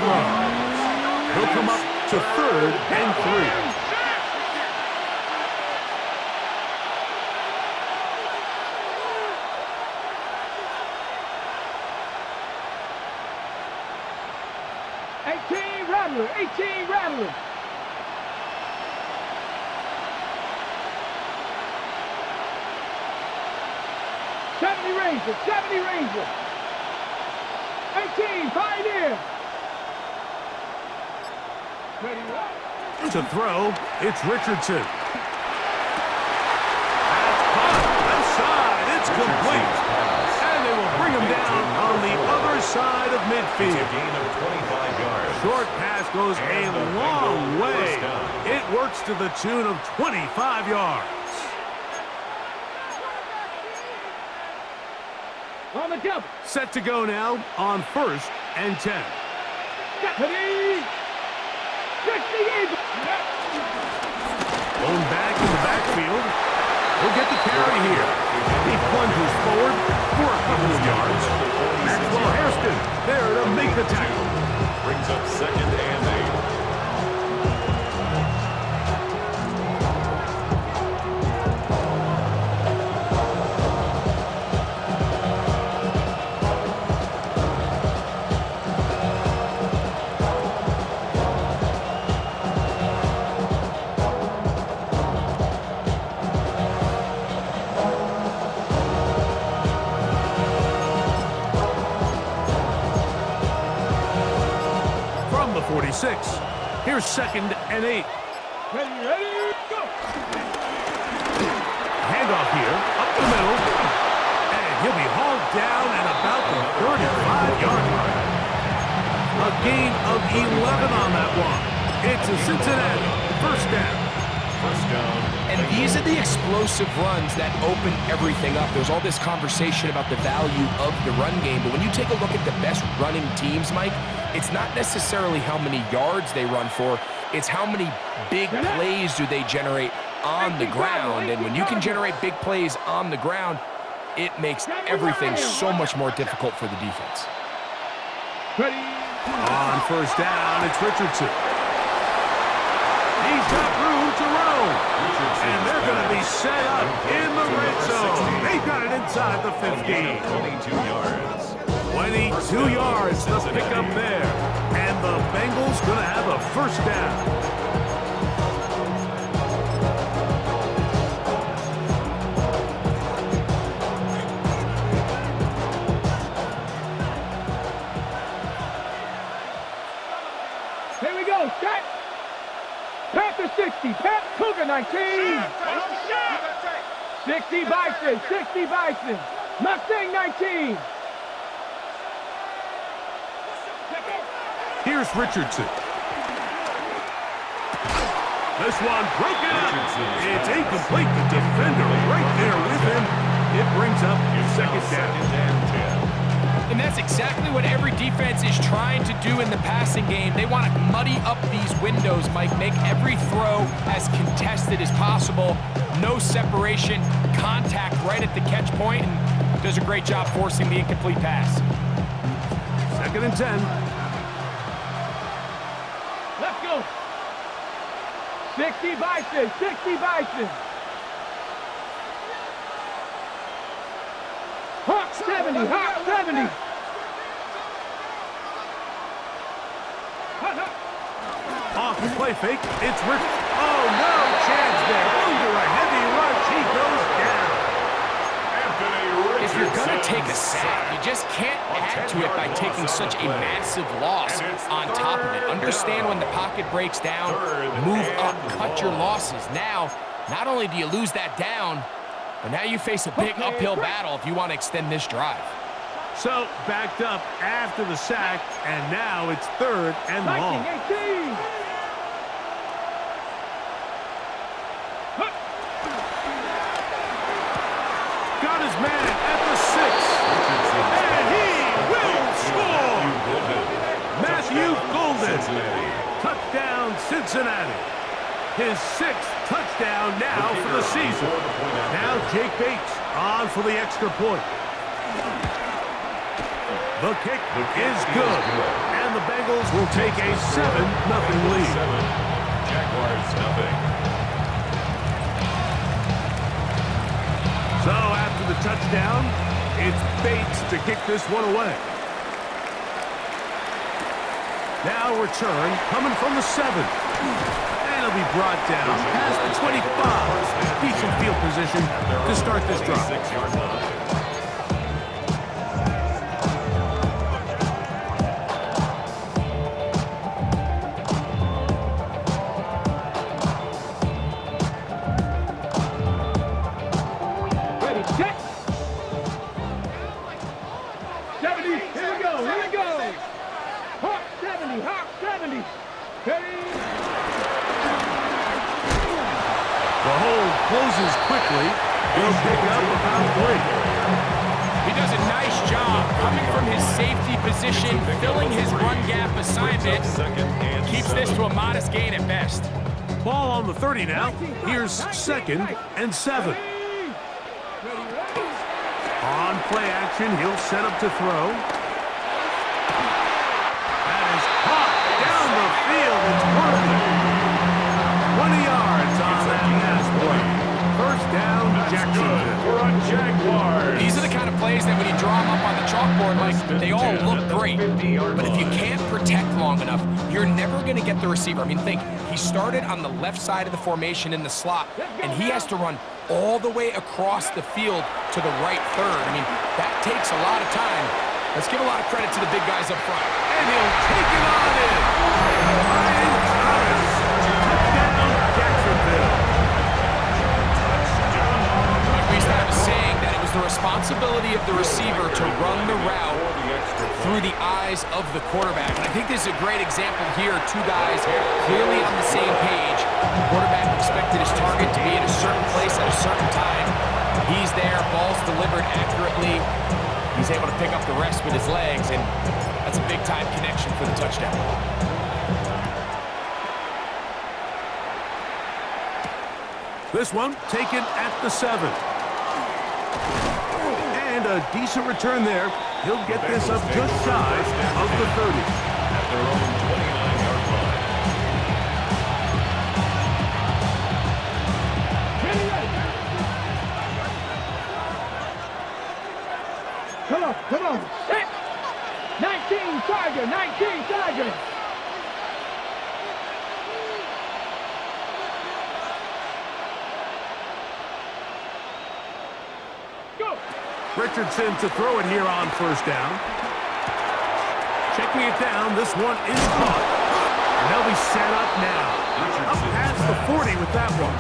throw. He'll come up to 3rd and 3. Rattler, 18 Rattler. Ranger, 70 Ranger. 18 Pioneer. To throw, it's Richardson. That's caught. Left side, it's complete. And they will bring him down on the other side of midfield. It's a gain of 25 yards. Short pass goes a long way. It works to the tune of 25 yards. On the double. Set to go now on 1st and 10. Blown back in the backfield. He'll get the carry here. He plunges forward for a couple of yards. Maxwell Hairston there to make the tackle. Brings up 2nd and 8. From the 46, here's 2nd and 8. Ready, go! Handoff here, up the middle, and he'll be hauled down at about the 35-yard line. A gain of 11 on that one. It's a Cincinnati 1st down. First down. And these are the explosive runs that open everything up. There's all this conversation about the value of the run game, but when you take a look at the best running teams, Mike, it's not necessarily how many yards they run for, it's how many big plays do they generate on the ground. And when you can generate big plays on the ground, it makes everything so much more difficult for the defense. Ready. On 1st down, it's Richardson. He's got room to roam. And they're going to be set up in the red zone. They've got it inside the 15. 22 yards. 22 yards to pick up there. And the Bengals going to have a 1st down. Here we go, set. Panther 60, Cougar 19. 60 Bison, 60 Bison. Mustang 19. Here's Richardson. This one broken up. It's incomplete. The defender right there with him. It brings up 2nd down. And that's exactly what every defense is trying to do in the passing game. They want to muddy up these windows, Mike, make every throw as contested as possible. No separation, contact right at the catch point, and does a great job forcing the incomplete pass. 2nd and 10. Let's go. 60 Bison, 60 Bison. Hawk 70, Hawk 70. Off the play fake, it's Rick. Oh, no chance there. Under a heavy rush, he goes down. If you're going to take a sack, you just can't add to it by taking such a massive loss on top of it. Understand when the pocket breaks down, move up, cut your losses. Now, not only do you lose that down, but now you face a big uphill battle if you want to extend this drive. So, backed up after the sack, and now it's 3rd and long. 18. Got his man at the 6. And he will score! Matthew Golden. Touchdown, Cincinnati. His 6th touchdown now for the season. Now Jake Bates on for the extra point. The kick is good. And the Bengals Bengals will take a 7-0 lead. 7, Jaguars nothing. So after the touchdown, it's Bates to kick this one away. Now return coming from the 7. And it'll be brought down past the 25. Decent field position to start this drive. 6-yard line. Ready, check. 70, here we go, here we go. Hawk 70, Hawk 70. Ready. The hold closes quickly. He'll pick up about 3. He does a nice job coming from his safety position, filling his run gap assignment. Keeps this to a modest gain at best. Ball on the 30 now. Here's 2nd and 7. On play action, he'll set up to throw. That is caught down the field. It's working. 20 yards on that pass play. First down, Jacksonville. These are the kind of plays that when you draw them up on the chalkboard, like, they all look great. But if you can't protect long enough, you're never going to get the receiver. I mean, think, he started on the left side of the formation in the slot, and he has to run all the way across the field to the right third. I mean, that takes a lot of time. Let's give a lot of credit to the big guys up front. And he'll take it on in. Ryan Thomas. Touchdown, Jacksonville. We used to have a saying that it was the responsibility of the receiver to run the route through the eyes of the quarterback. And I think this is a great example here. Two guys clearly on the same page. The quarterback expected his target to be in a certain place at a certain time. He's there, ball's delivered accurately. He's able to pick up the rest with his legs, and that's a big-time connection for the touchdown. This one taken at the 7. And a decent return there. He'll get this up just shy of the 30. At their own 29-yard line. Come on, set. 19 Tiger, 19 Tiger. Go. Richardson to throw it here on first down. Checking it down. This one is caught. And they'll be set up now. Up past the 40 with that one.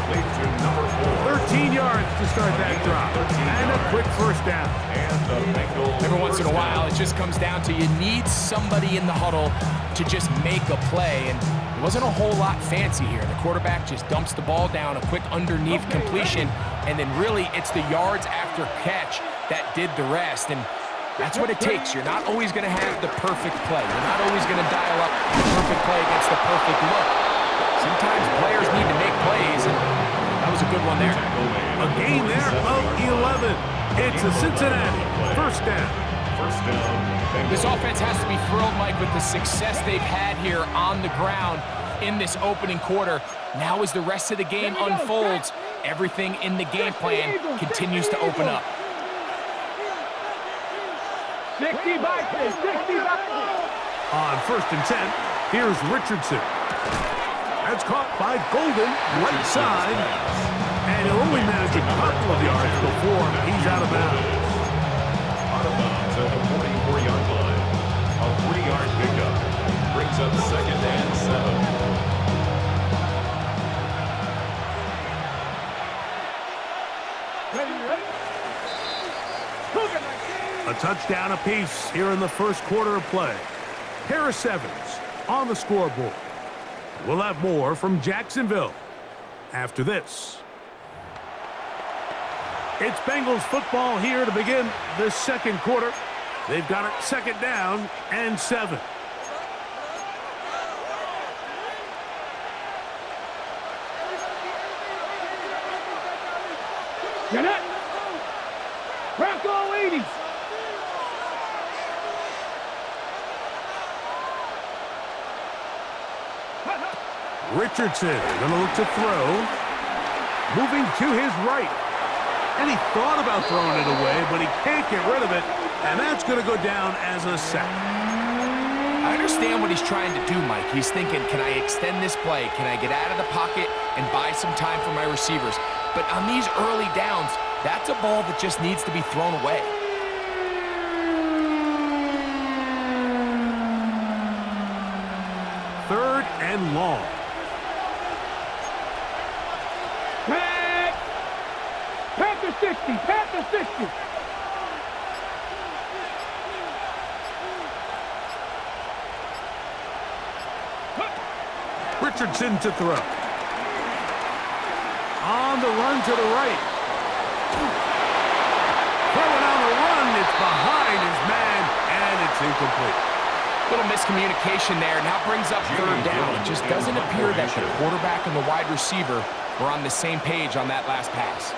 13 yards to start that drop. And a quick first down. Every once in a while, it just comes down to you need somebody in the huddle to just make a play. And it wasn't a whole lot fancy here. The quarterback just dumps the ball down, a quick underneath completion, and then really it's the yards after catch that did the rest. And that's what it takes. You're not always going to have the perfect play. You're not always going to dial up the perfect play against the perfect look. Sometimes players need to make plays, and that was a good one there. A gain there of 11. It's a Cincinnati first down. This offense has to be thrilled, Mike, with the success they've had here on the ground in this opening quarter. Now as the rest of the game unfolds, everything in the game plan continues to open up. 60 boxes, 60 boxes. On first and 10, here's Richardson. That's caught by Golden, right side. And he'll only manage a couple of yards before he's out of bounds. Out of bounds at the 44-yard line. A 3-yard pickup. Brings up 2nd and 7. Ready? A touchdown apiece here in the first quarter of play. Harris Evans on the scoreboard. We'll have more from Jacksonville after this. It's Bengals football here to begin the second quarter. They've got it 2nd down and 7. Get it. Bronco 80. Richardson gonna look to throw. Moving to his right. And he thought about throwing it away, but he can't get rid of it. And that's gonna go down as a sack. I understand what he's trying to do, Mike. He's thinking, can I extend this play? Can I get out of the pocket and buy some time for my receivers? But on these early downs, that's a ball that just needs to be thrown away. Third and long. Panther 60, Panther 60. Richardson to throw. On the run to the right. Throwing on the run, it's behind his man, and it's incomplete. Little miscommunication there, now brings up third down. It just doesn't appear that the quarterback and the wide receiver were on the same page on that last pass.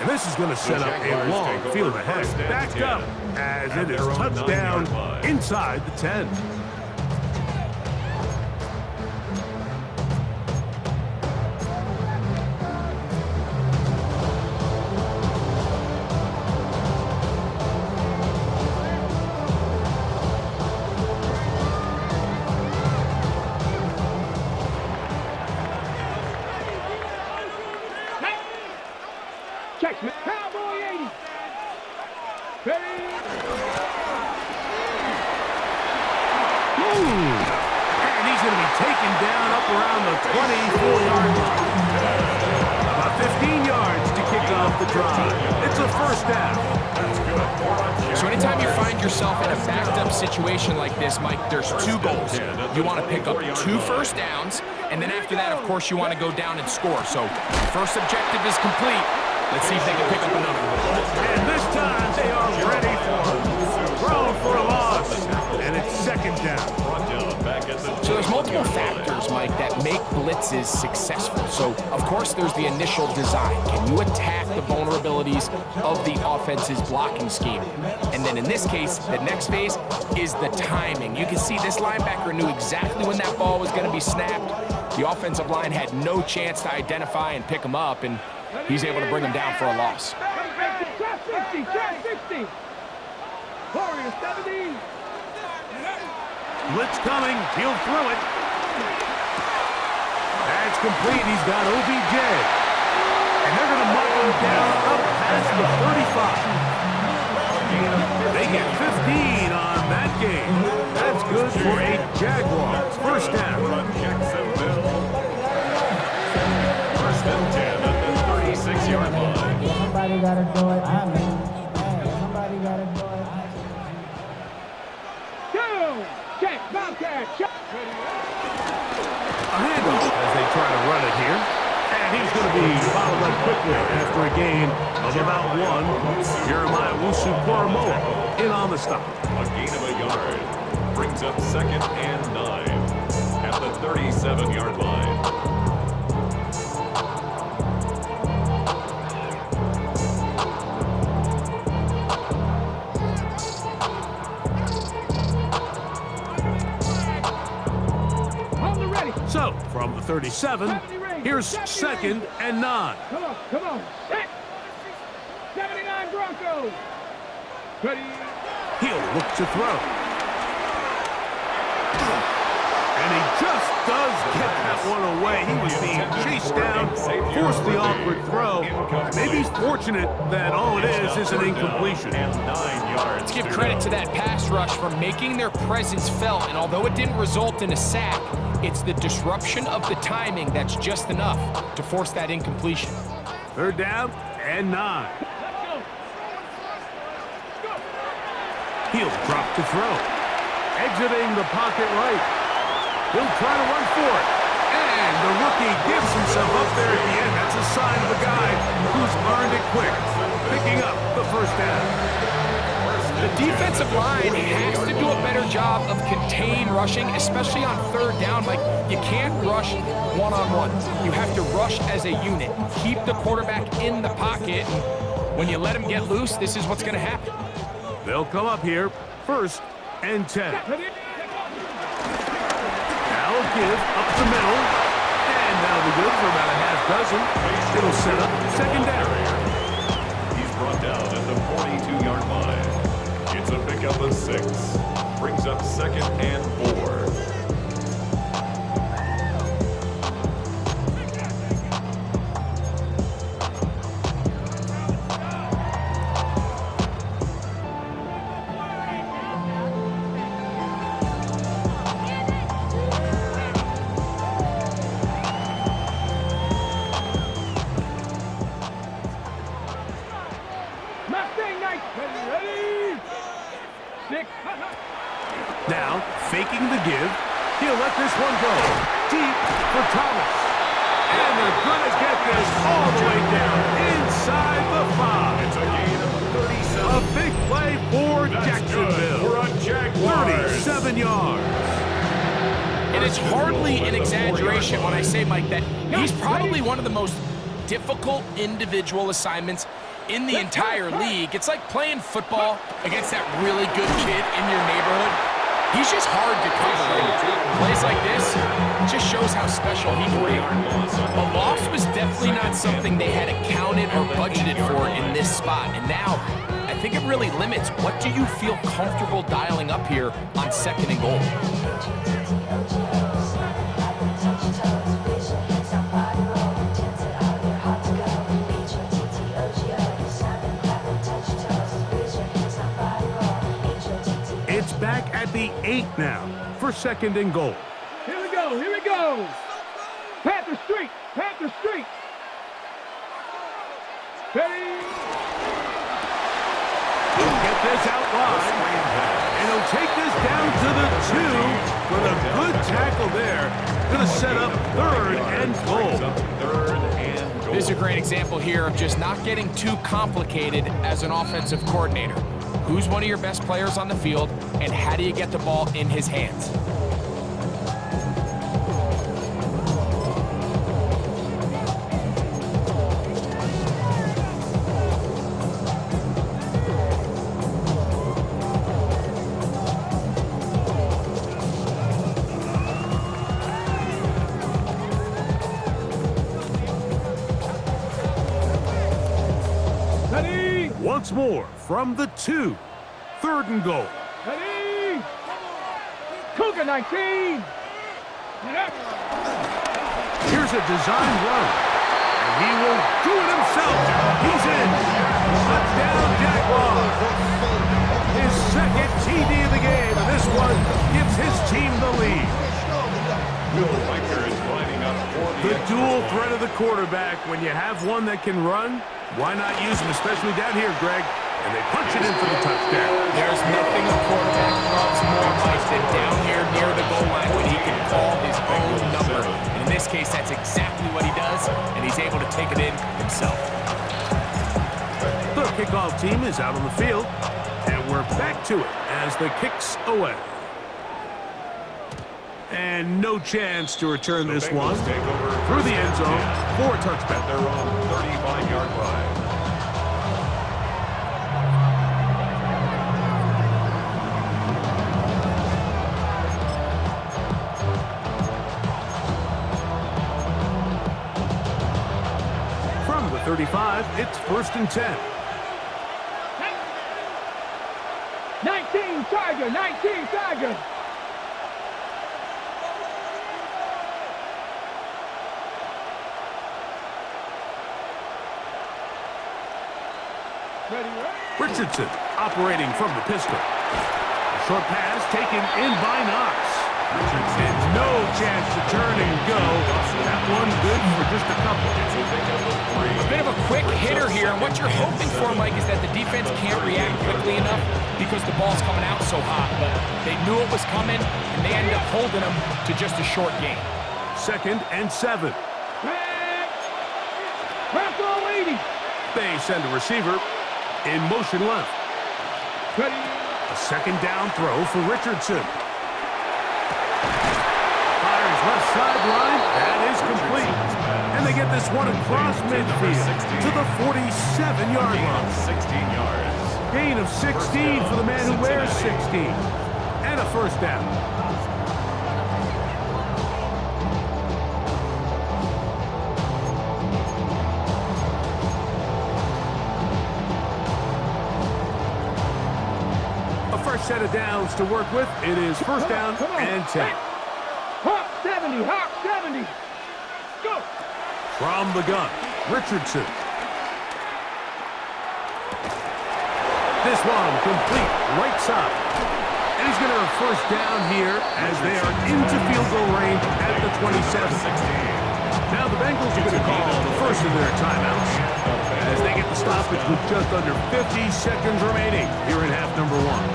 And this is going to set up a long field ahead. Backed up as it is touchdown inside the 10. Checks me. Cowboy 80. Ready? And he's going to be taken down up around the 24-yard line. About 15 yards to kick off the drive. It's a first down. So anytime you find yourself in a backed-up situation like this, Mike, there's two goals. You want to pick up 2 first downs, and then after that, of course, you want to go down and score. So first objective is complete. Let's see if they can pick up another one. And this time they are ready for it. Thrown for a loss. And it's second down. So there's multiple factors, Mike, that make blitzes successful. So, of course, there's the initial design. Can you attack the vulnerabilities of the offense's blocking scheme? And then in this case, the next phase is the timing. You can see this linebacker knew exactly when that ball was going to be snapped. The offensive line had no chance to identify and pick him up, and he's able to bring him down for a loss. Trap 60, trap 60. Warriors 70. Blitz coming. He'll throw it. That's complete. He's got OBJ. And they're going to mark him down up past the 35. They get 15 on that game. That's good for a Jaguars. First down. First and 10 at the 36-yard line. Somebody got to do it. Somebody got to do it. Check, Bobcat, check. A handoff as they try to run it here. And he's going to be followed up quickly after a gain of about 1. Jeremiah Wusu-Koromoa in on the stop. A gain of a yard brings up second and 9 at the 37-yard line. So, from the 37, here's second and 9. Come on. Set. 79 Broncos. Ready. He'll look to throw. And he just does get that one away. He was being chased down, forced the awkward throw. Maybe he's fortunate that all it is an incompletion. Let's give credit to that pass rush for making their presence felt, and although it didn't result in a sack, it's the disruption of the timing that's just enough to force that incompletion. Third down and 9. He'll drop to throw. Exiting the pocket right. He'll try to run for it. And the rookie gives himself up there at the end. That's a sign of a guy who's earned it quick. Picking up the first down. The defensive line has to do a better job of contain rushing, especially on third down. Like, you can't rush one-on-one. You have to rush as a unit. Keep the quarterback in the pocket. And when you let him get loose, this is what's going to happen. They'll come up here, 1st and 10. Now a give up the middle. And that'll be good for about a half dozen. It'll set up 2nd down. He's brought down at the 42-yard line. It's a pickup of 6. Brings up 2nd and 4. Now, faking the give. He'll let this one go. Deep for Thomas. And they're going to get this all the way down inside the 5. It's a gain of 37. A big play for Jacksonville. For a Jaguars. 37 yards. And it's hardly an exaggeration when I say, Mike, that he's probably one of the most difficult individual assignments in the entire league. It's like playing football against that really good kid in your neighborhood. He's just hard to cover. Plays like this, it just shows how special he can be. A loss was definitely not something they had accounted or budgeted for in this spot. And now, I think it really limits what do you feel comfortable dialing up here on 2nd and goal. It's back at the 8 now for 2nd and goal. Here we go, here we go. Panther Street, Panther Street. Ready? He'll get this out wide, and he'll take this down to the 2 with a good tackle there. Going to set up 3rd and goal. This is a great example here of just not getting too complicated as an offensive coordinator. Who's one of your best players on the field, and how do you get the ball in his hands? Ready? Once more from the 2. 3rd and goal. Ready? Cougar 19. Here's a design run. And he will do it himself. He's in. Touchdown, Jaguars. His 2nd TD of the game. And this one gives his team the lead. The dual threat of the quarterback. When you have one that can run, why not use him, especially down here, Greg? And they punch it in for the touchdown. There's nothing a quarterback loves more, Mike, than down here near the goal line when he can call his own number. And in this case, that's exactly what he does, and he's able to take it in himself. The kickoff team is out on the field, and we're back to it as the kick's away. And no chance to return this one through the end zone for a touchback. They're on 35-yard line. From the 35, it's 1st and 10. 19 Tiger, 19 Tiger. Ready, Richardson operating from the pistol. A short pass taken in by Knox. Richardson, no chance to turn and go. That one good for just a couple. A bit of a quick hitter here, and what you're hoping for, Mike, is that the defense can't react quickly enough because the ball's coming out so hot. But they knew it was coming, and they ended up holding them to just a short gain. 2nd and 7. They send a receiver in motion left. Ready. A 2nd down throw for Richardson. Fires left sideline. That is complete. And they get this one across midfield to the 47-yard line. 16 yards. Gain gain of 16 for the man who wears 16. And a first down. A fresh set of downs to work with. It is first down and 10. Hawk 70, Hawk 70. Go. From the gun, Richardson. This one complete right side. And he's going to have first down here as they are into field goal range at the 27. Now the Bengals are going to call the first of their timeouts as they get the stoppage with just under 50 seconds remaining here in half number one.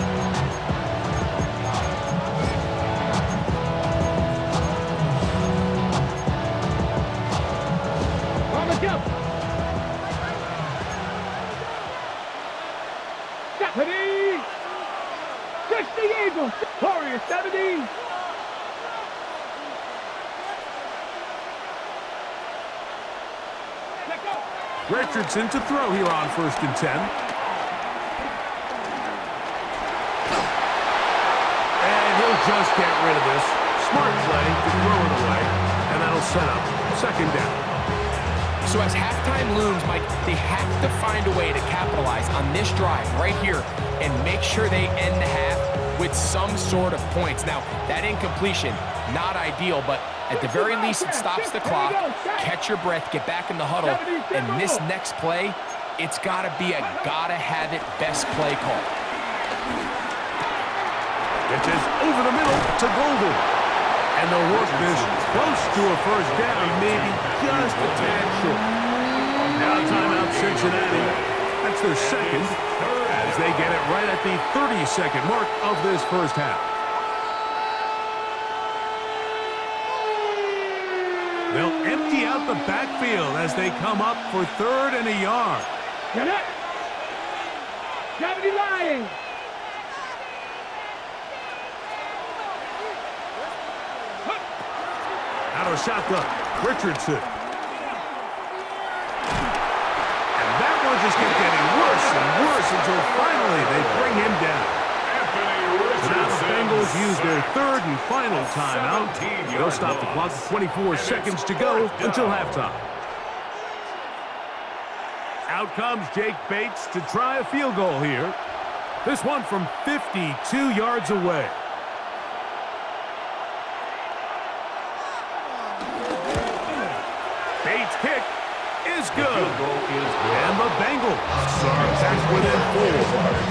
On the jump. Stephanie. 60 Eagles. Warriors 70. Richardson to throw here on first and 10. And he'll just get rid of this. Smart play to throw it away. And that'll set up second down. So as halftime looms, Mike, they have to find a way to capitalize on this drive right here and make sure they end the half with some sort of points. Now, that incompletion, not ideal, but at the very least, it stops the clock. Catch your breath, get back in the huddle, and this next play, it's got to be a gotta-have-it best play call. Pitches over the middle to Golden. And they'll work this close to a first down, maybe just a tad short. Now timeout Cincinnati. That's their second as they get it right at the 30-second mark of this first half. They'll empty out the backfield as they come up for third and a yard. Get it. 70 Lions. Out of shotgun, Richardson. And that one just kept getting worse and worse until finally they bring him down. So now the Bengals use their third and final timeout. They'll stop the clock with 24 seconds to go until halftime. Out comes Jake Bates to try a field goal here. This one from 52 yards away. Bates' kick is good. And the Bengals are back within 4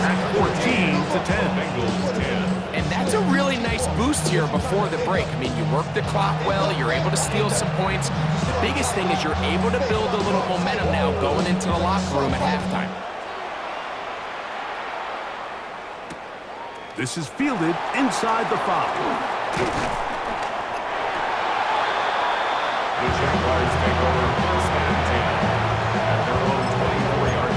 at 14-10. And that's a really nice boost here before the break. I mean, you work the clock well, you're able to steal some points. The biggest thing is you're able to build a little momentum now going into the locker room at halftime. This is fielded inside the 5. The Jaguars take over first and 10 at their own 24-yard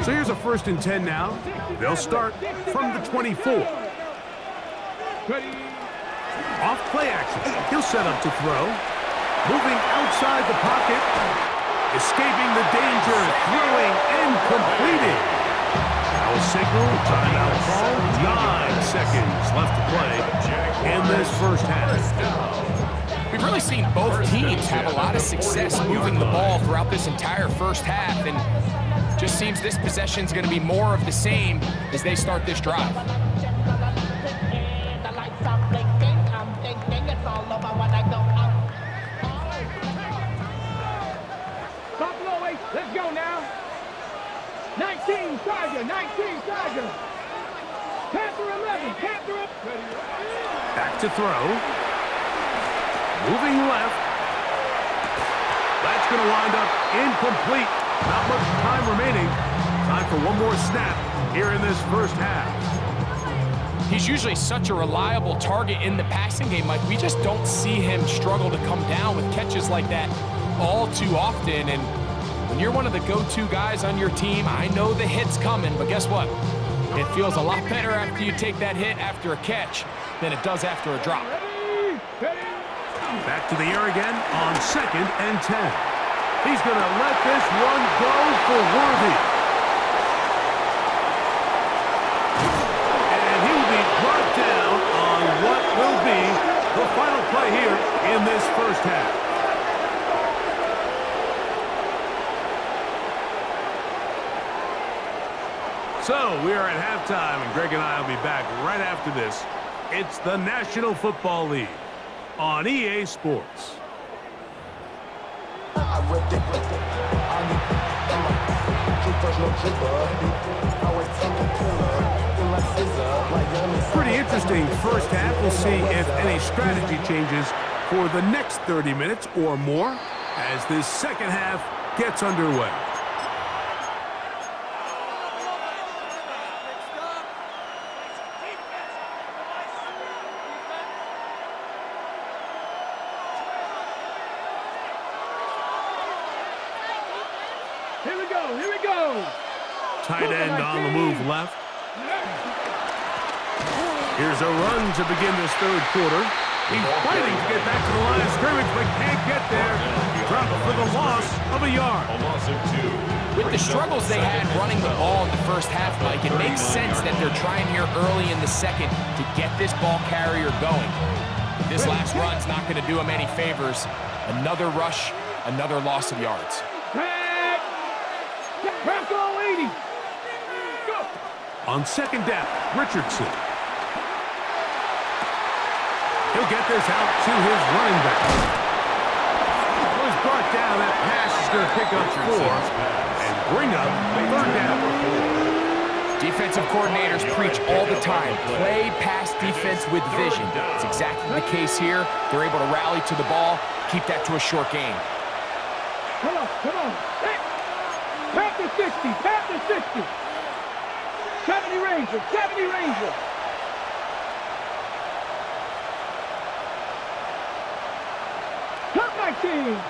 So here's a first and 10 now. They'll start from the 24. Off play action. He'll set up to throw. Moving outside the pocket. Escaping the danger. Throwing and completing. Foul signal. Timeout call. 9 seconds left to play in this first half. We've really seen both teams have a lot of success moving the ball throughout this entire first half, and just seems this possession is going to be more of the same as they start this drive. Let's go now. 19 Tiger, 19 Tiger. Panther 11, Panther up. Back to throw. Moving left. That's going to wind up incomplete. Not much time remaining. Time for one more snap here in this first half. He's usually such a reliable target in the passing game. Like, we just don't see him struggle to come down with catches like that all too often. And When you're one of the go-to guys on your team, I know the hit's coming, but guess what? It feels a lot better after you take that hit after a catch than it does after a drop. Back to the air again on 2nd and 10. He's going to let this one go for Worthy. And he will be brought down on what will be the final play here in this first half. So we are at halftime, and Greg and I will be back right after this. It's the National Football League on EA Sports. Pretty interesting first half. We'll see if any strategy changes for the next 30 minutes or more as this second half gets underway. Here we go. Tight end on the move left. Here's a run to begin this third quarter. He's fighting to get back to the line of scrimmage, but can't get there. Dropped for the loss of a yard. A loss of 2. With the struggles they had running the ball in the first half, Mike, it makes sense that they're trying here early in the second to get this ball carrier going. This last run's not going to do him any favors. Another rush, another loss of yards. Bronco 80. Go. On 2nd down, Richardson. He'll get this out to his running back. Was brought down. That pass is going to pick up 4 and bring up 3rd down. Defensive coordinators preach all the time. Play pass defense with vision. It's exactly the case here. They're able to rally to the ball, keep that to a short gain. Come on. Hey. Tap the 60. 70 Ranger.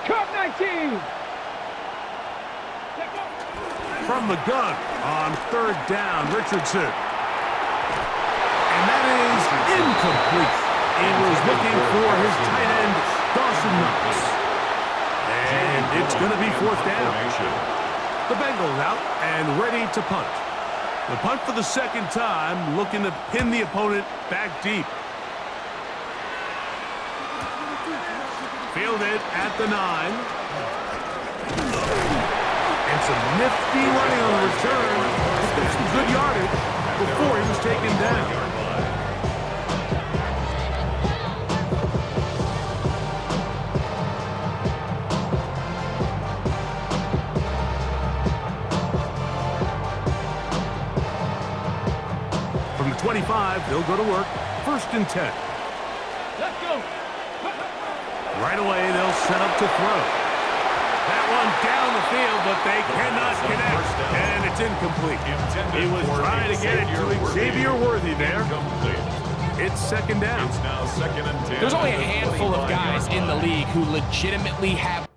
Cup 19. From the gun on 3rd down, Richardson. And that is incomplete. He was looking for his tight end, Dawson Knox. And it's going to be 4th down. The Bengals out and ready to punt. The punt for the second time, looking to pin the opponent back deep. Fielded at the 9. And some nifty running on the return. There's some good yardage before he was taken down. From the 25, they'll go to work. 1st and 10. Let's go. Right away, they'll set up to throw. That one down the field, but they cannot connect, and it's incomplete. He was trying to get it to Xavier Worthy there. It's 2nd down. It's now 2nd and 10. There's only a handful of guys in the league who legitimately have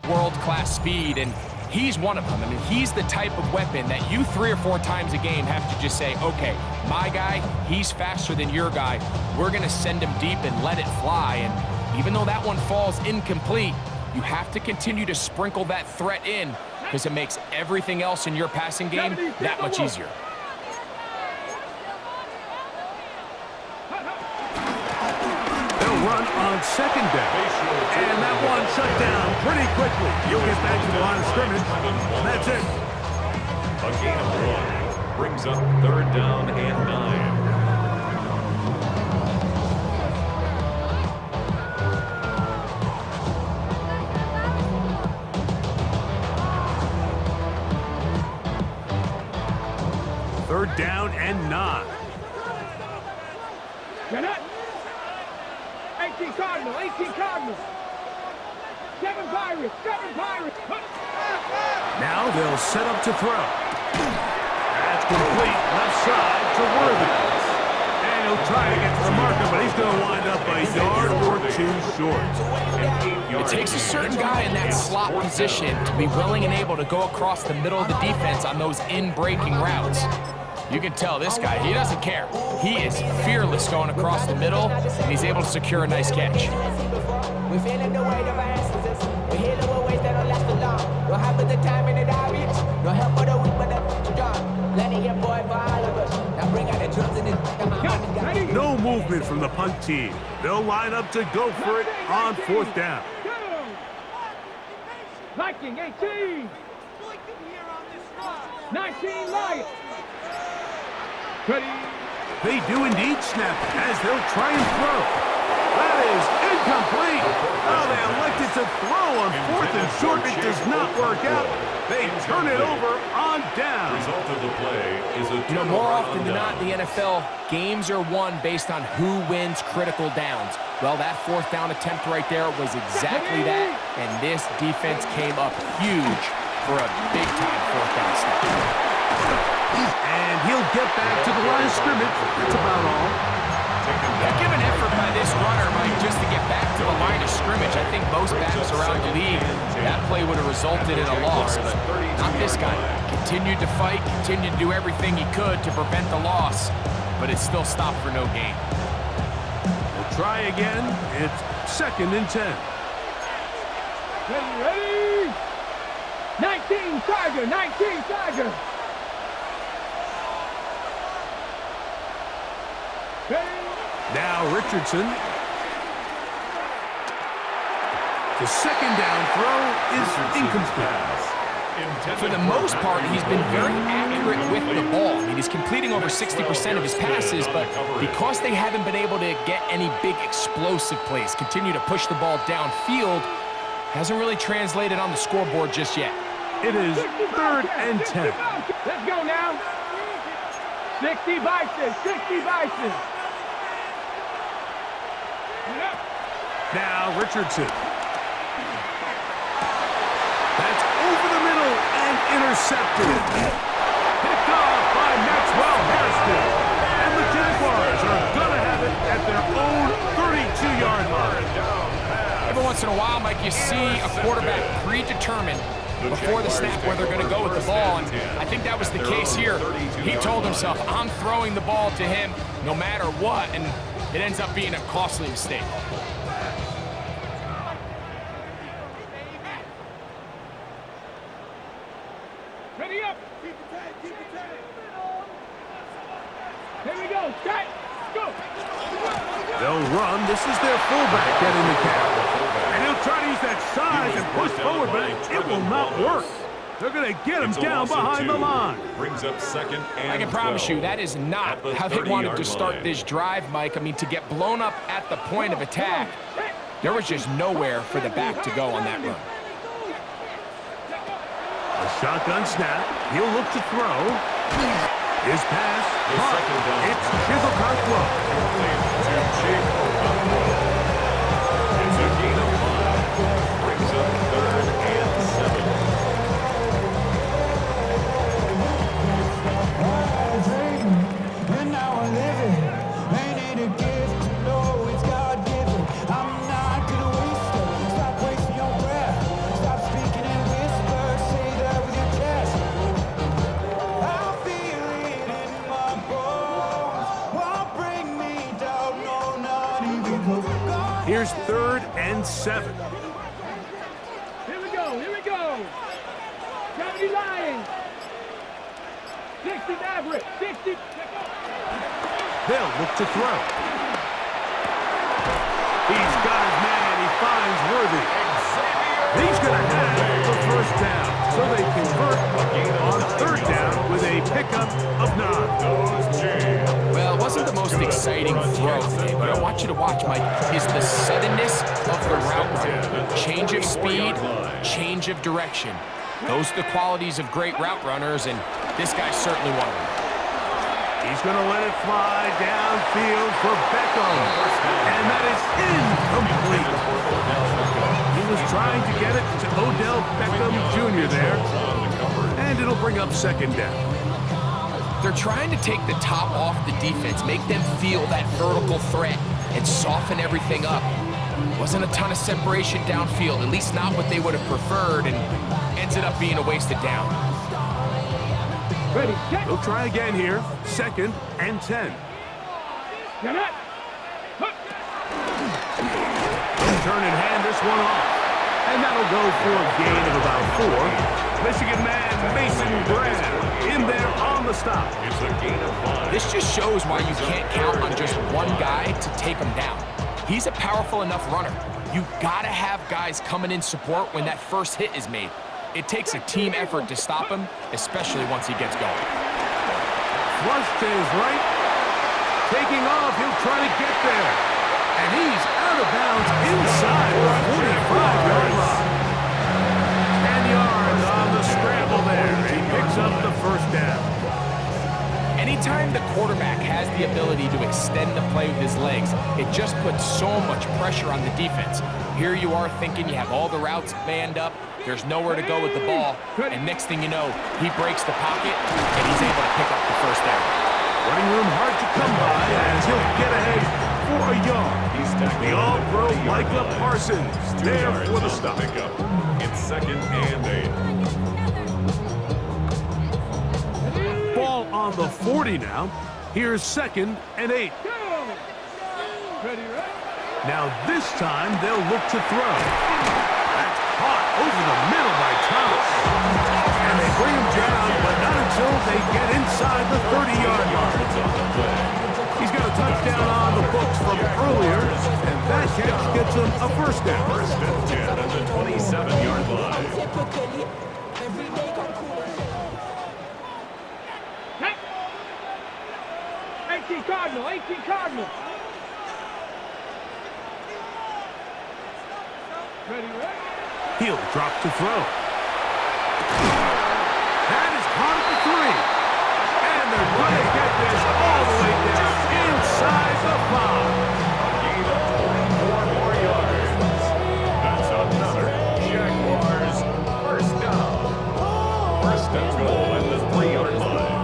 world-class speed, and he's one of them. I mean, he's the type of weapon that you 3 or 4 times a game have to just say, okay, my guy, he's faster than your guy. We're going to send him deep and let it fly. And even though that one falls incomplete, you have to continue to sprinkle that threat in because it makes everything else in your passing game that much easier. They'll run on second down. And that one shut down pretty quickly. You'll get back to the line of scrimmage, and that's it. A gain of 1 brings up 3rd down and 9. Third down and 9. Get it. 18 Cardinal, 18 Cardinal. 7 Pirates, 7 Pirates. Now they'll set up to throw. That's complete left side to Worthy. And he'll try to get to the marker, but he's going to wind up a yard or 2 short. It takes a certain guy in that slot position to be willing and able to go across the middle of the defense on those in-breaking routes. You can tell this guy, he doesn't care. He is fearless going across the middle, and he's able to secure a nice catch. We're feeling the weight of our answers. We're healing with ways that don't last too long. Don't have the time in the diabetes. No help for the weak, but the strong. Plenty here, boy, for all of us. Now bring out the drums and the No movement from the punt team. They'll line up to go for it on 4th down. Viking, 18. 19 Lions. Ready. They do indeed snap as they'll try and throw. That is incomplete. Oh, they elected to throw on 4th and short. It does not work out. They turn it over on down. Result of the play is a You know, more often than not in the NFL, games are won based on who wins critical downs. Well, that 4th down attempt right there was exactly that, and this defense came up huge for a big-time 4th down stop. And he'll get back to the line of scrimmage. That's about all. Heck of an effort by this runner, Mike, just to get back to the line of scrimmage. I think most backs around the league, that play would have resulted in a loss, but not this guy. Continued to fight, continued to do everything he could to prevent the loss, but it still stopped for no gain. We'll try again. It's 2nd and 10. Ready. 19 Tiger, 19 Tiger. Now Richardson. The 2nd down throw is incomplete. For the most part, he's been very accurate with the ball. I mean, he's completing over 60% of his passes, but because they haven't been able to get any big explosive plays, continue to push the ball downfield, hasn't really translated on the scoreboard just yet. It is 3rd and 10. Let's go now. 60 Bison, 60 Bison. Now Richardson. That's over the middle and intercepted. Picked off by Maxwell Harrison. And the Jaguars are going to have it at their own 32-yard line. Every once in a while, Mike, you see a quarterback predetermined before the snap where they're going to go with the ball, and I think that was the case here. He told himself, I'm throwing the ball to him no matter what, and it ends up being a costly mistake. Ready up. Here we go. Set. Go. They'll run. This is their fullback getting the cap. And he'll try to use that size and push forward, but it will not work. They're going to get him down behind the line. Brings up 2nd and I can promise you that is not how they wanted to start this drive, Mike. I mean, to get blown up at the point of attack, there was just nowhere for the back to go on that run. A shotgun snap. He'll look to throw. His pass. It's Chigokankwo. It's a gain of 5. Brings up 3rd and 7. And now I live it. Ain't it a gift to know it's God-given? I'm not gonna waste it. Stop wasting your breath. Stop speaking. Here's 3rd and 7. Here we go, here we go. 70 Lions. 60 Maverick, 60. They'll look to throw. He's got his man. He finds Worthy. He's going to have the first down. So they convert on 3rd down with a pickup of 9. Well, it wasn't the most exciting throw today, but I want you to watch, Mike, is the suddenness of the route running. Change of speed, change of direction. Those are the qualities of great route runners, and this guy's certainly one of them. He's going to let it fly downfield for Beckham. And that is incomplete. He was trying to get it to Odell Beckham Jr. there. And it'll bring up 2nd down. They're trying to take the top off the defense, make them feel that vertical threat, and soften everything up. Wasn't a ton of separation downfield, at least not what they would have preferred, and ended up being a wasted down. Ready, set. They'll try again here. 2nd and 10. Get it. They'll turn and hand this one off. And that'll go for a gain of about 4. Michigan man Mason Graham in there on the stop. It's a gain of 5. This just shows why you can't count on just one guy to take him down. He's a powerful enough runner. You gotta have guys coming in support when that first hit is made. It takes a team effort to stop him, especially once he gets going. Flush to his right. Taking off, he'll try to get there. And he's out of bounds inside the 45-yard line. 10 yards on the scramble there. He picks up the first down. Anytime the quarterback has the ability to extend the play with his legs, it just puts so much pressure on the defense. Here you are thinking you have all the routes manned up, there's nowhere to go with the ball, and next thing you know, he breaks the pocket, and he's able to pick up the first down. Running room hard to come by as he'll get ahead for a yard. The all-pro Micah Parsons there for the stop. Pickup. It's 2nd and 8. Ball on the 40 now. Here's 2nd and 8. Ready, right? Now this time they'll look to throw. That's caught over the middle by Thomas. And they bring him down, but not until they get inside the 30-yard line. He's got a touchdown on the books from earlier, and that catch gets him a first down. 1st and 10 at the 27-yard line. 18 Cardinal, 18 Cardinal. Ready, right? He'll drop to throw. That is caught at the 3. And they're going to get this all the way down inside the 5. Gain of 24 more yards. That's another Jaguars first down. 1st and goal at the 3-yard line.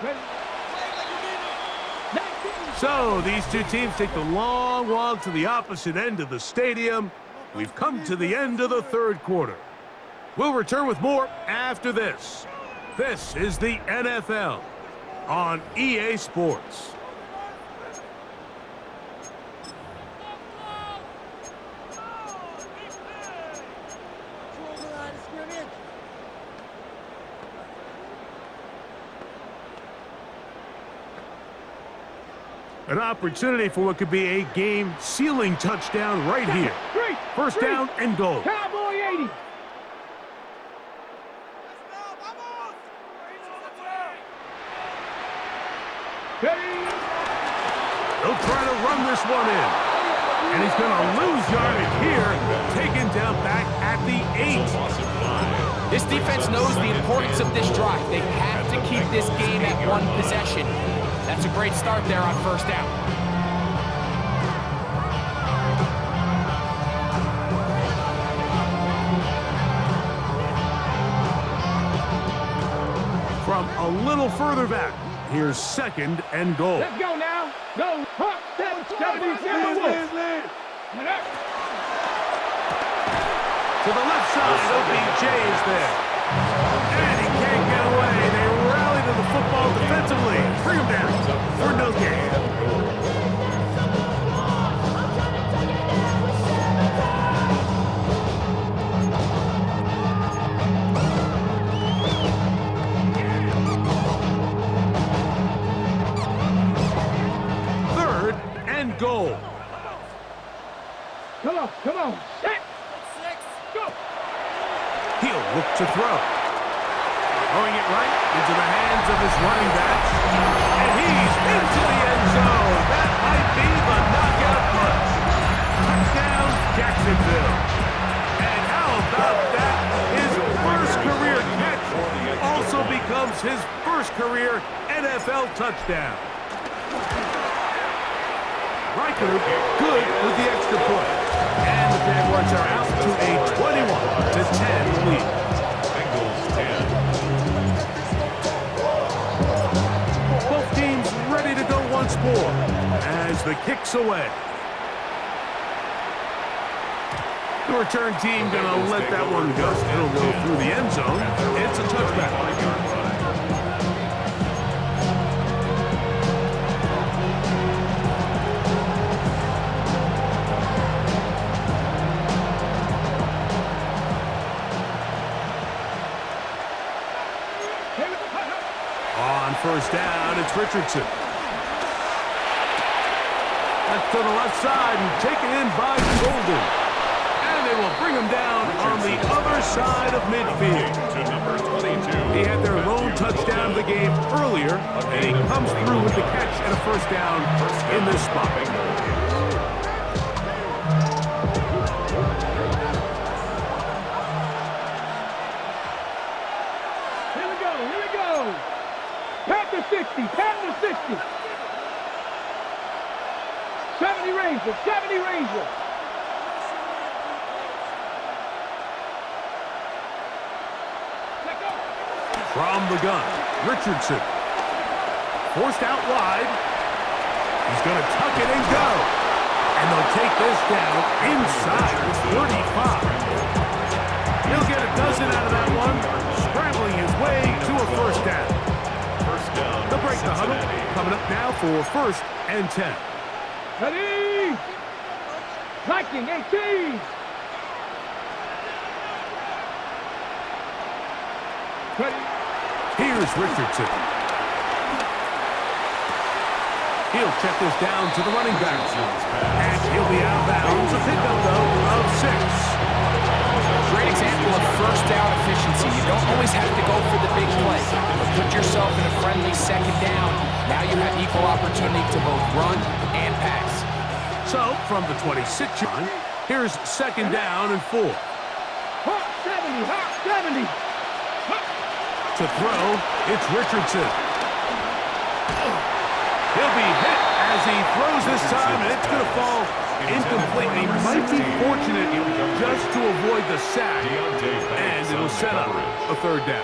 Ready. So these two teams take the long walk to the opposite end of the stadium. We've come to the end of the 3rd quarter. We'll return with more after this. This is the NFL on EA Sports. An opportunity for what could be a game-sealing touchdown right here. First down and goal. Cowboy 80. They'll try to run this one in. And he's going to lose yardage here, taken down back at the 8. This defense knows the importance of this drive. They have to keep this game at 1 possession. That's a great start there on 1st down. From a little further back, here's 2nd and goal. Let's go now. Go. Hawk 70. To the left side, OBJ is there. And he can't get away. They rally to the football defensively. Bring him down for no gain. Come on. Set. Go. He'll look to throw. Throwing it right into the hands of his running backs. And he's into the end zone. That might be the knockout punch. Touchdown, Jacksonville. And how about that? His first career catch also becomes his first career NFL touchdown. Riker good with the extra point. And the Jaguars are out to a 21-10 lead. Bengals 10. Both teams ready to go once more as the kick's away. The return team gonna let that one go. It'll go through the end zone. It's a touchback. On first down, it's Richardson. That's to the left side and taken in by Golden. And they will bring him down on the other side of midfield. To number 22. He had their lone touchdown of the game earlier, and he comes through with the catch and a first down in this spot. Here we go. Pat the 60. 70 Rangers. From the gun, Richardson. Forced out wide. He's going to tuck it and go. And they'll take this down inside the 35. He'll get a dozen out of that one, scrambling his way to a first down. First down. They'll break the huddle. Coming up now for first and 10. Ready. Viking 18. Ready. Here's Richardson. He'll check this down to the running back. And he'll be out of bounds. A pickup, though, of 6. Great example of first down efficiency. You don't always have to go for the big play, but put yourself in a friendly second down. Now you have equal opportunity to both run and pass. So, from the 26 line, here's second down and 4. Hawk 70. To throw, it's Richardson. He'll be hit as he throws this time, and it's going to fall incomplete. He might be fortunate just to avoid the sack, and it'll set up a third down.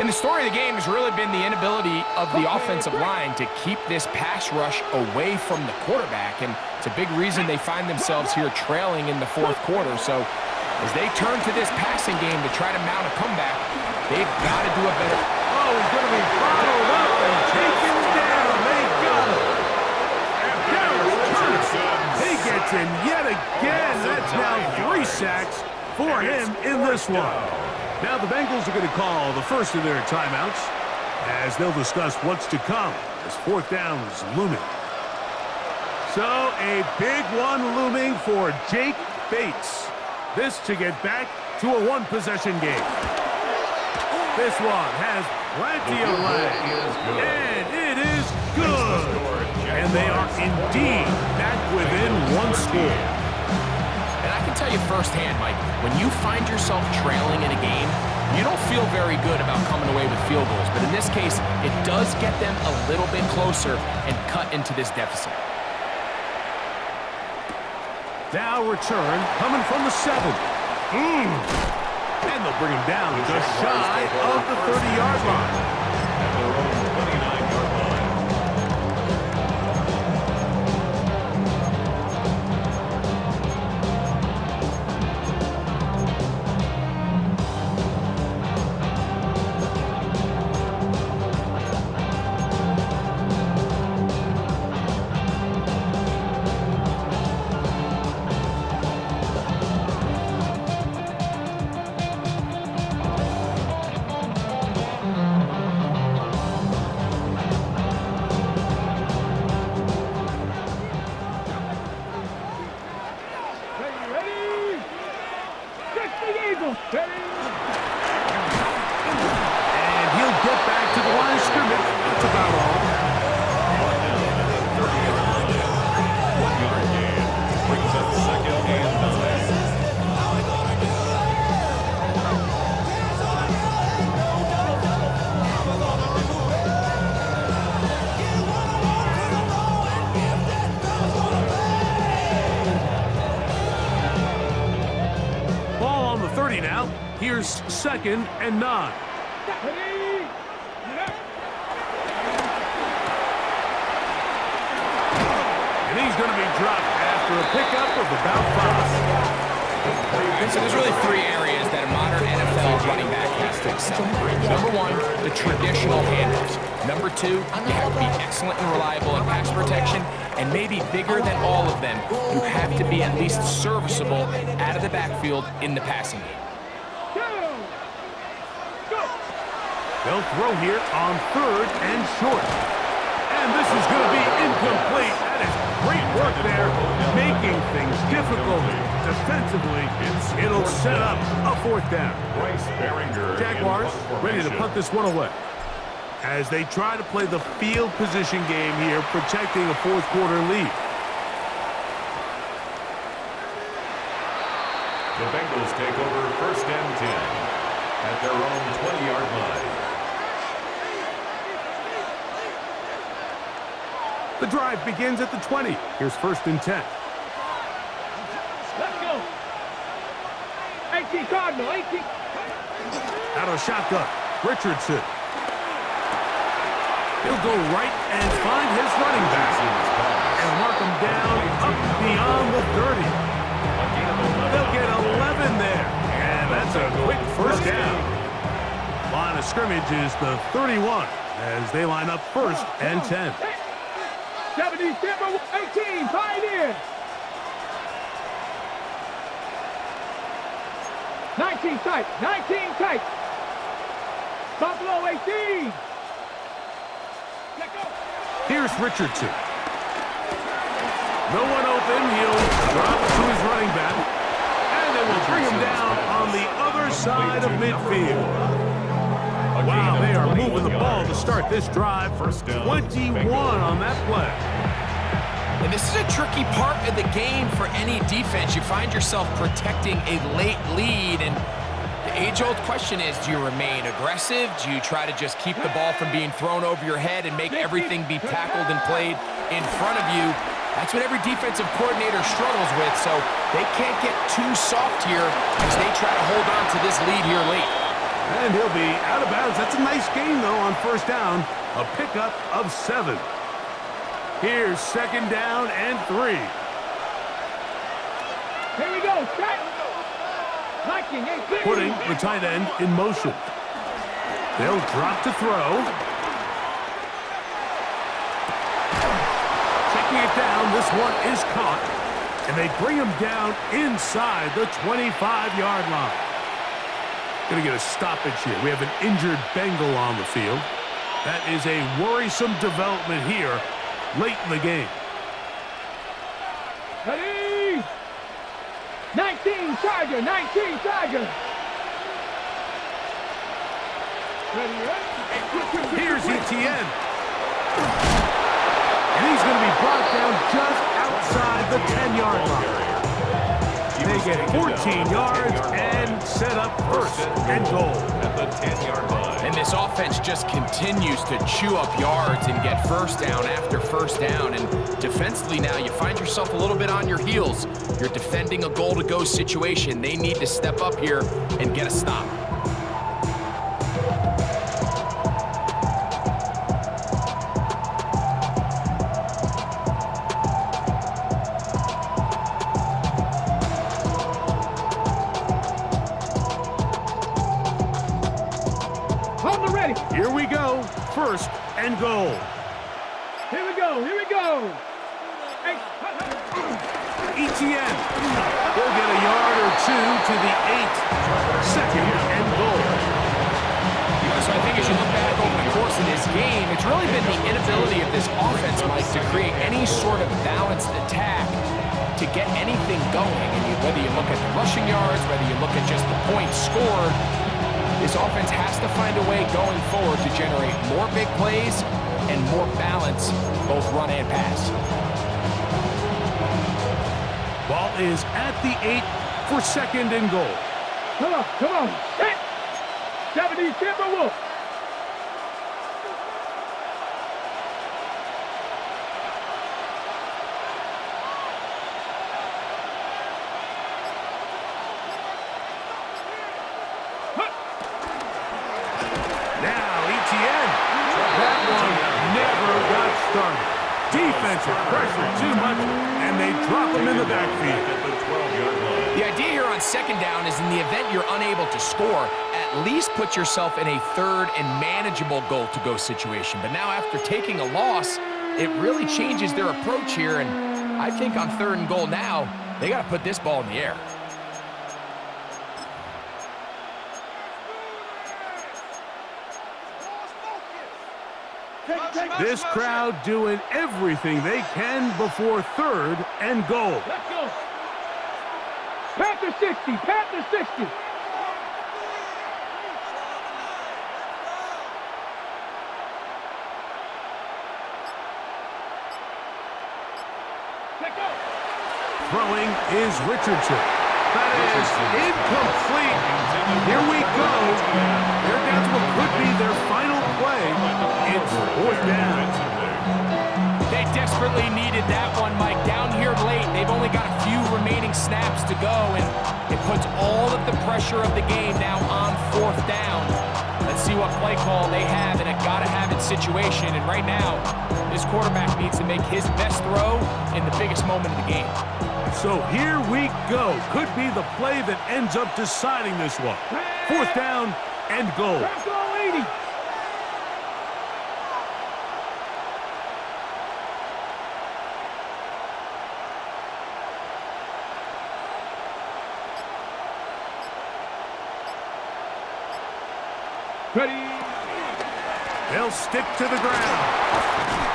And the story of the game has really been the inability of the offensive line to keep this pass rush away from the quarterback, and it's a big reason they find themselves here trailing in the fourth quarter. So as they turn to this passing game to try to mount a comeback, they've got to do a better. Oh, he's going to be bottled up and taken down. They got him. Dallas Turner. He gets in yet again. That's now 3 sacks for him in this one. Now the Bengals are going to call the first of their timeouts as they'll discuss what's to come as fourth down is looming. So a big one looming for Jake Bates. This to get back to a one-possession game. This one has plenty of legs, and it is good. And they are indeed back within 1 score. And I can tell you firsthand, Mike, when you find yourself trailing in a game, you don't feel very good about coming away with field goals. But in this case, it does get them a little bit closer and cut into this deficit. Now return coming from the 7. And they'll bring him down just shy of the 30-yard line. At their own 29-yard line. 20 now. Here's 2nd and 9. And he's going to be dropped after a pickup of about 5. So there's really 3 areas that a modern NFL running back has to excel. Number 1, the traditional handles. Number 2, you have to be excellent and reliable in pass protection. And maybe bigger than all of them, you have to be at least serviceable out of the backfield in the passing game. They'll throw here on 3rd and short. And this is going to be incomplete. That is great work there, making things difficult defensively. It'll set up a 4th down. Jaguars ready to punt this one away, as they try to play the field position game here, protecting a 4th quarter lead. The Bengals take over 1st and 10 at their own 20-yard line. The drive begins at the 20. Here's 1st and 10. Let's go. 18 Cardinal, 18. Out of shotgun, Richardson. He'll go right and find his running back and mark him down up beyond the 30. They'll get 11 there, and that's a quick 1st down. Line of scrimmage is the 31 as they line up 1st and 10. 70, 18, Pioneer. 19 tight, 19 tight. Buffalo 18. Here's Richardson. No one open. He'll drop to his running back. And they will bring him down on the other side of midfield. Wow, they are moving the ball to start this drive. 21 on that play. And this is a tricky part of the game for any defense. You find yourself protecting a late lead, and the age-old question is, do you remain aggressive? Do you try to just keep the ball from being thrown over your head and make everything be tackled and played in front of you? That's what every defensive coordinator struggles with, so they can't get too soft here as they try to hold on to this lead here late. And he'll be out of bounds. That's a nice gain, though, on 1st down. A pickup of 7. Here's 2nd down and 3. Here we go, set. Putting the tight end in motion. They'll drop to throw. Checking it down, this one is caught. And they bring him down inside the 25-yard line. Going to get a stoppage here. We have an injured Bengal on the field. That is a worrisome development here late in the game. Ready? 19 Charger, 19 Charger. Here's Etienne. And he's going to be brought down just outside the 10-yard line. They get 14 yards and set up 1st and goal. At the 10-yard line. And this offense just continues to chew up yards and get 1st down after 1st down. And defensively now, you find yourself a little bit on your heels. You're defending a goal-to-go situation. They need to step up here and get a stop. Here we go. 1st and goal. Here we go. Here we go. Etienne. He'll get a yard or 2 to the 8. 2nd and goal. So I think as you look back over the course of this game, it's really been the inability of this offense, Mike, to create any sort of balanced attack to get anything going. And whether you look at the rushing yards, whether you look at just the points scored, this offense has to find a way going forward to generate more big plays and more balance, both run and pass. Ball is at the 8 for 2nd and goal. Come on, come on. Set. 70 Timberwolves. the pressure too much, and they drop him in the backfield. At the 12-yard line. The idea here on second down is in the event you're unable to score, at least put yourself in a third and manageable goal-to-go situation. But now after taking a loss, it really changes their approach here, and I think on third and goal now, they got to put this ball in the air. This crowd doing everything they can before third and goal. Let's go. Panther 60, Panther 60. Let's go. Throwing is Richardson. That is incomplete. Here we go. They're down to what could be their final play. It's fourth down. They desperately needed that one, Mike. Down here late, they've only got a few remaining snaps to go, and it puts all of the pressure of the game now on fourth down. Let's see what play call they have in a gotta-have-it situation, and right now, this quarterback needs to make his best throw in the biggest moment of the game. So here we go. Could be the play that ends up deciding this one. Fourth down and goal. Let's go, 80. Ready. They'll stick to the ground.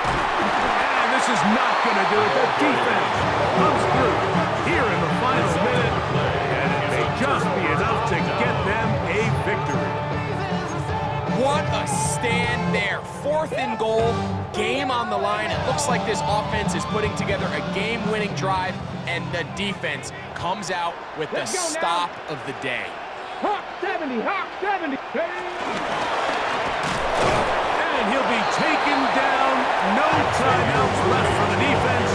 And this is not going to do it. The defense comes through here in the final minute. And it may just be enough to get them a victory. What a stand there. Fourth and goal, game on the line. It looks like this offense is putting together a game-winning drive, and the defense comes out with the stop of the day. Hawk 70, Hawk 70. And he'll be taken down. No timeouts left for the defense.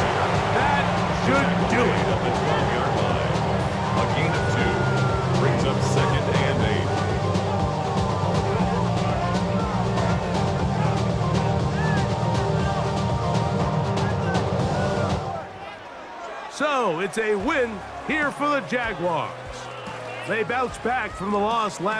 That should do it. At the 12-yard line. A gain of 2 brings up second and 8. So it's a win here for the Jaguars. They bounce back from the loss last